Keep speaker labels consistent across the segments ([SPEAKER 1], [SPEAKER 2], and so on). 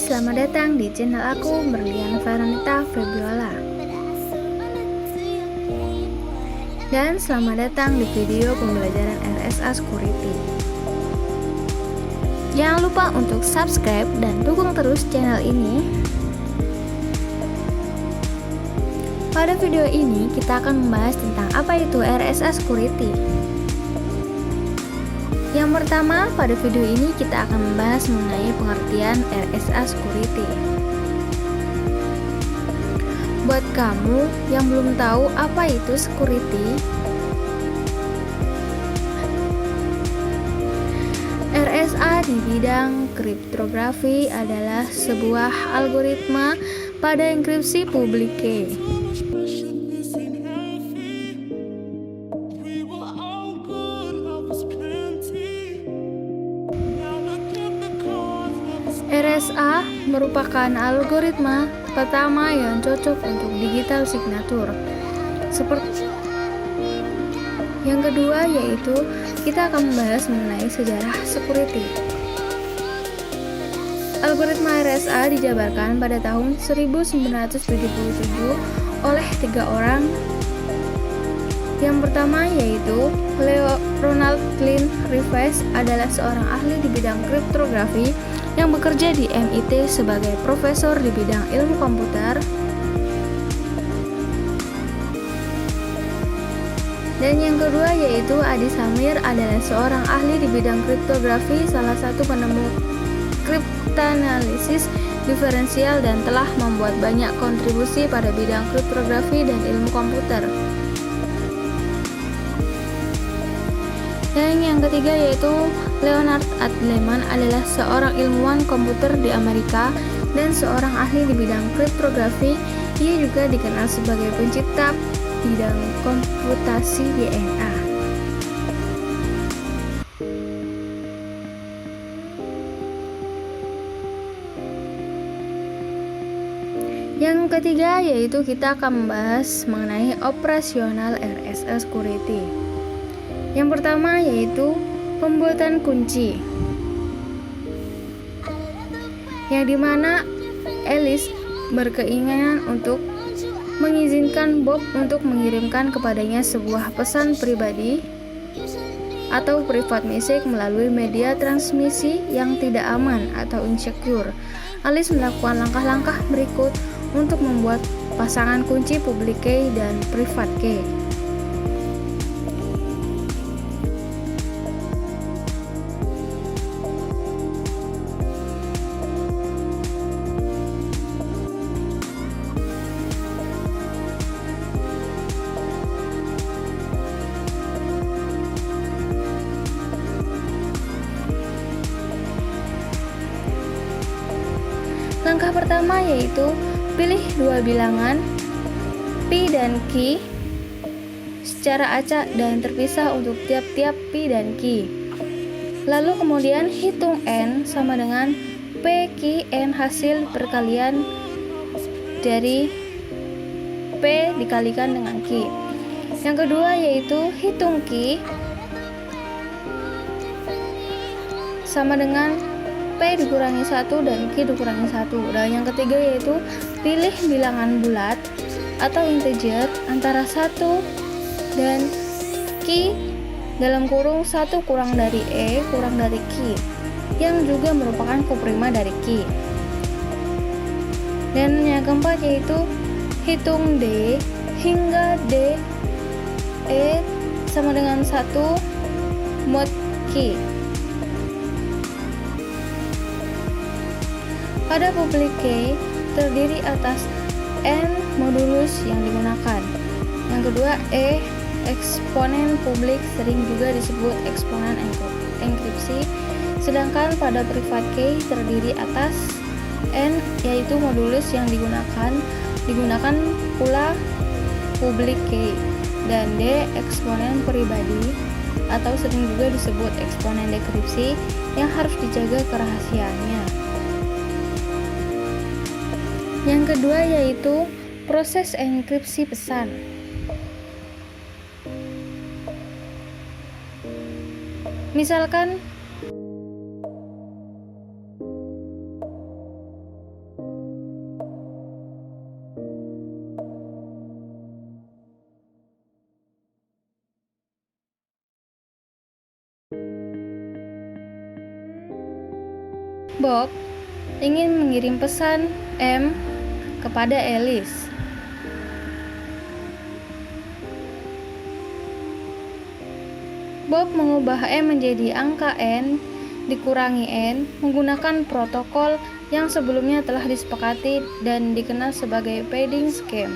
[SPEAKER 1] selamat datang di channel aku, Berlian Veronita Febiola. Dan selamat datang di video pembelajaran RSA Security. Jangan lupa untuk subscribe dan dukung terus channel ini. Pada video ini kita akan membahas tentang apa itu RSA Security. Yang pertama, pada video ini kita akan membahas mengenai pengertian RSA Security. Buat kamu yang belum tahu apa itu security, RSA di bidang kriptografi adalah sebuah algoritma pada enkripsi publik key. RSA merupakan algoritma pertama yang cocok untuk digital signature. Seperti yang kedua, yaitu kita akan membahas mengenai sejarah security. Algoritma RSA dijabarkan pada tahun 1977 oleh 3 orang. Yang pertama yaitu Ronald Clint Rives, adalah seorang ahli di bidang kriptografi yang bekerja di MIT sebagai profesor di bidang ilmu komputer. Dan yang kedua yaitu Adi Samir, adalah seorang ahli di bidang kriptografi, salah satu penemu kriptanalisis diferensial dan telah membuat banyak kontribusi pada bidang kriptografi dan ilmu komputer. Dan yang ketiga yaitu Leonard Adleman, adalah seorang ilmuwan komputer di Amerika dan seorang ahli di bidang kriptografi. Ia juga dikenal sebagai pencipta bidang komputasi DNA. Yang ketiga yaitu kita akan membahas mengenai operasional RSA Security. Yang pertama yaitu pembuatan kunci, yang dimana Alice berkeinginan untuk mengizinkan Bob untuk mengirimkan kepadanya sebuah pesan pribadi atau private message melalui media transmisi yang tidak aman atau insecure. Alice melakukan langkah-langkah berikut untuk membuat pasangan kunci public key dan private key. Langkah pertama yaitu pilih dua bilangan pi dan ki secara acak dan terpisah untuk tiap-tiap pi dan ki. Lalu kemudian hitung n sama dengan p ki n, hasil perkalian dari p dikalikan dengan ki. Yang kedua yaitu hitung ki sama dengan P dikurangi 1 dan Q dikurangi 1. Dan yang ketiga yaitu pilih bilangan bulat atau integer antara 1 dan Q dalam kurung 1 kurang dari E kurang dari Q, yang juga merupakan koprima dari Q. Dan yang keempat yaitu hitung D hingga D E sama dengan 1 mod Q. Pada public key terdiri atas n modulus yang digunakan. Yang kedua E eksponen publik, sering juga disebut eksponen enkripsi. Sedangkan pada private key terdiri atas n yaitu modulus yang digunakan pula public key, dan D eksponen pribadi atau sering juga disebut eksponen dekripsi yang harus dijaga kerahasiaannya. Yang kedua yaitu proses enkripsi pesan. Misalkan Bob ingin mengirim pesan M kepada Alice. Bob mengubah M menjadi angka N dikurangi N menggunakan protokol yang sebelumnya telah disepakati dan dikenal sebagai padding scheme.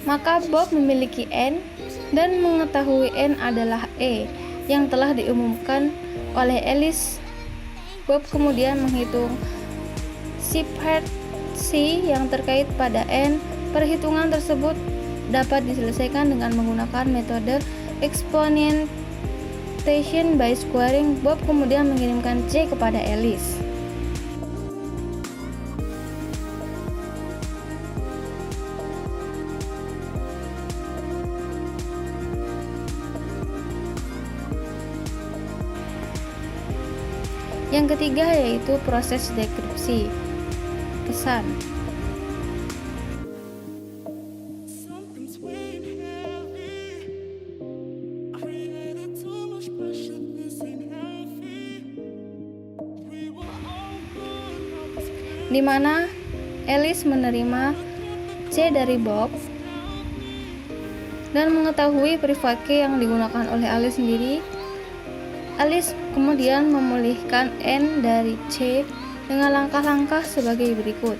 [SPEAKER 1] Maka Bob memiliki N dan mengetahui N adalah E yang telah diumumkan oleh Alice. Bob kemudian menghitung sifat C yang terkait pada N. Perhitungan tersebut dapat diselesaikan dengan menggunakan metode exponentation by squaring. Bob kemudian mengirimkan C kepada Alice. Yang ketiga yaitu proses dekripsi pesan. Di mana Alice menerima C dari Bob dan mengetahui private key yang digunakan oleh Alice sendiri. Alice kemudian memulihkan N dari C dengan langkah-langkah sebagai berikut.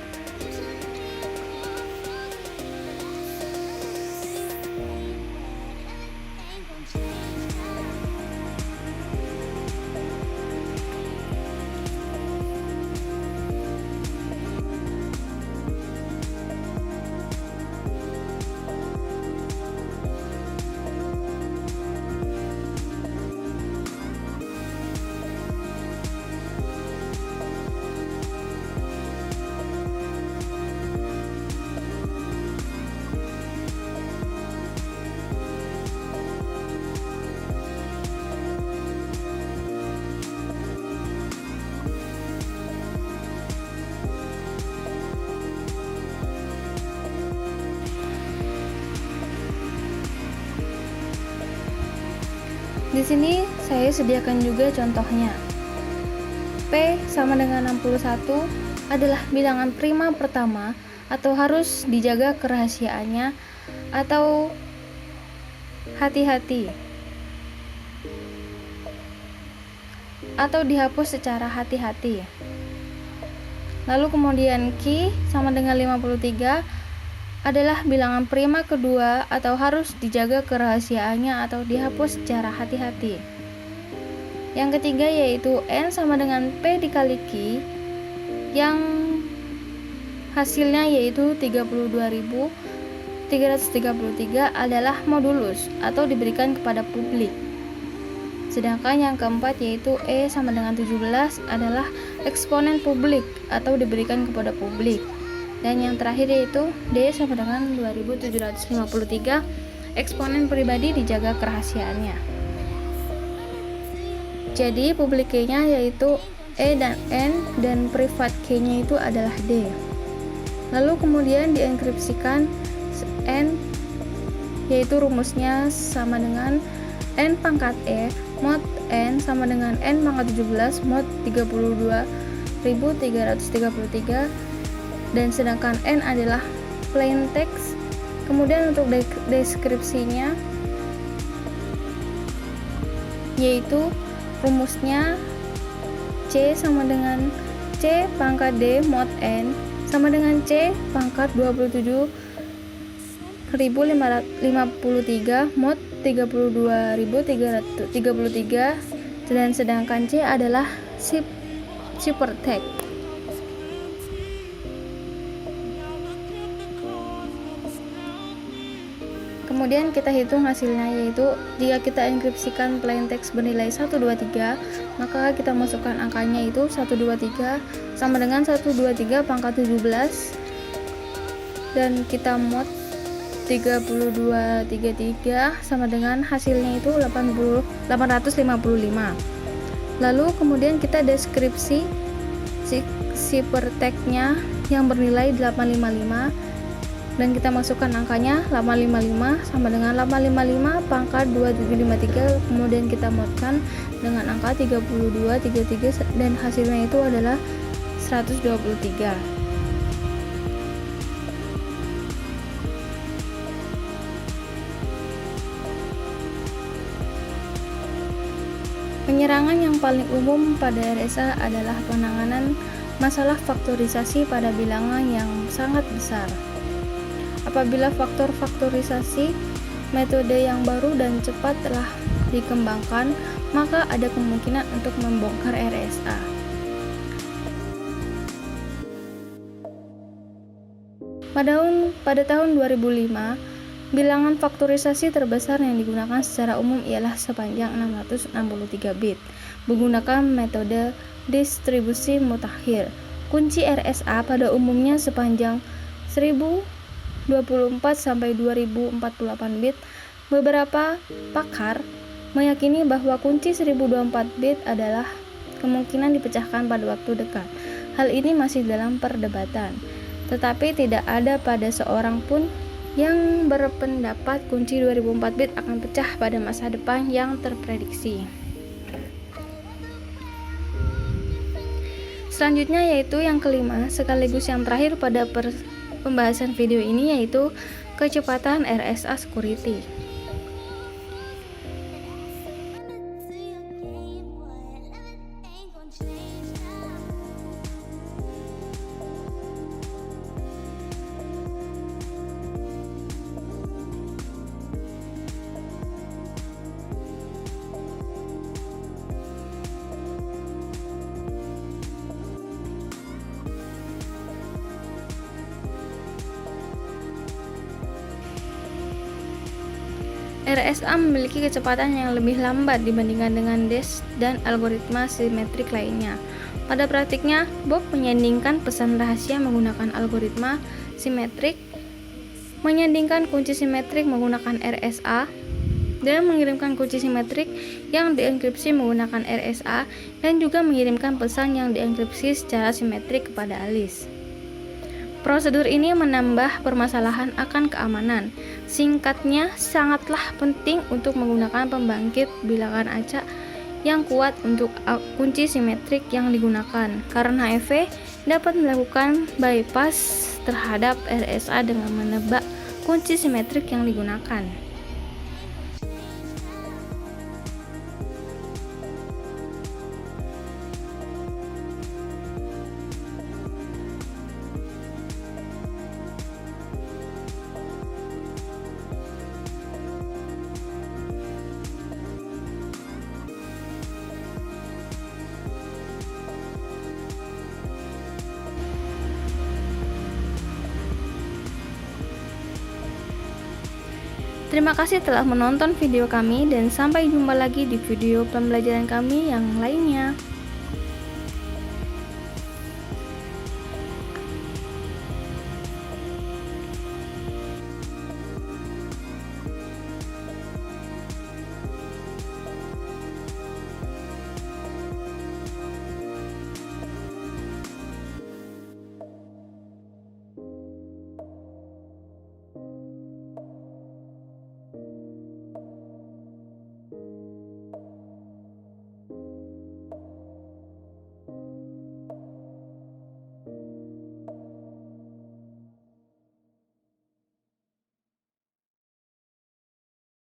[SPEAKER 1] Di sini saya sediakan juga contohnya. P sama dengan 61 adalah bilangan prima pertama atau harus dijaga kerahasiaannya atau hati-hati atau dihapus secara hati-hati. Lalu kemudian Q sama dengan 53 adalah bilangan prima kedua atau harus dijaga kerahasiaannya atau dihapus secara hati-hati. Yang ketiga yaitu N sama dengan P dikali Q yang hasilnya yaitu 32.333 adalah modulus atau diberikan kepada publik. Sedangkan yang keempat yaitu E sama dengan 17 adalah eksponen publik atau diberikan kepada publik. Dan yang terakhir yaitu D sama dengan 2753 eksponen pribadi dijaga kerahasiaannya. Jadi public key-nya yaitu E dan N dan private key-nya itu adalah D. Lalu kemudian dienkripsikan N yaitu rumusnya sama dengan N pangkat E mod N sama dengan N pangkat 17 mod 32.333 dan sedangkan N adalah plain text. Kemudian untuk deskripsinya yaitu rumusnya C sama dengan C pangkat D mod N sama dengan C pangkat 27.553 mod 32.333 dan sedangkan C adalah ciphertext. Kemudian kita hitung hasilnya yaitu jika kita enkripsikan plain text bernilai 123 maka kita masukkan angkanya itu 123 sama dengan 123 pangkat 17 dan kita mod 3233 sama dengan hasilnya itu 855. Lalu kemudian kita deskripsi ciphertext-nya yang bernilai 855 dan kita masukkan angkanya 855 sama dengan 855 pangkat 2753, kemudian kita modkan dengan angka 3233 dan hasilnya itu adalah 123. Penyerangan yang paling umum pada RSA adalah penanganan masalah faktorisasi pada bilangan yang sangat besar. Apabila faktor faktorisasi metode yang baru dan cepat telah dikembangkan, maka ada kemungkinan untuk membongkar RSA. Pada tahun 2005, bilangan faktorisasi terbesar yang digunakan secara umum ialah sepanjang 663 bit, menggunakan metode distribusi mutakhir. Kunci RSA pada umumnya sepanjang 1024 sampai 2048 bit. Beberapa pakar meyakini bahwa kunci 1024 bit adalah kemungkinan dipecahkan pada waktu dekat. Hal ini masih dalam perdebatan, tetapi tidak ada pada seorang pun yang berpendapat kunci 2004 bit akan pecah pada masa depan yang terprediksi. Selanjutnya yaitu yang kelima, sekaligus yang terakhir pada pembahasan video ini, yaitu kecepatan RSA security. RSA memiliki kecepatan yang lebih lambat dibandingkan dengan DES dan algoritma simetrik lainnya. Pada praktiknya, Bob menyandingkan pesan rahasia menggunakan algoritma simetrik, menyandingkan kunci simetrik menggunakan RSA, dan mengirimkan kunci simetrik yang dienkripsi menggunakan RSA, dan juga mengirimkan pesan yang dienkripsi secara simetrik kepada Alice. Prosedur ini menambah permasalahan akan keamanan. Singkatnya, sangatlah penting untuk menggunakan pembangkit bilangan acak yang kuat untuk kunci simetrik yang digunakan, karena HEV dapat melakukan bypass terhadap RSA dengan menebak kunci simetrik yang digunakan. Terima kasih telah menonton video kami dan sampai jumpa lagi di video pembelajaran kami yang lainnya.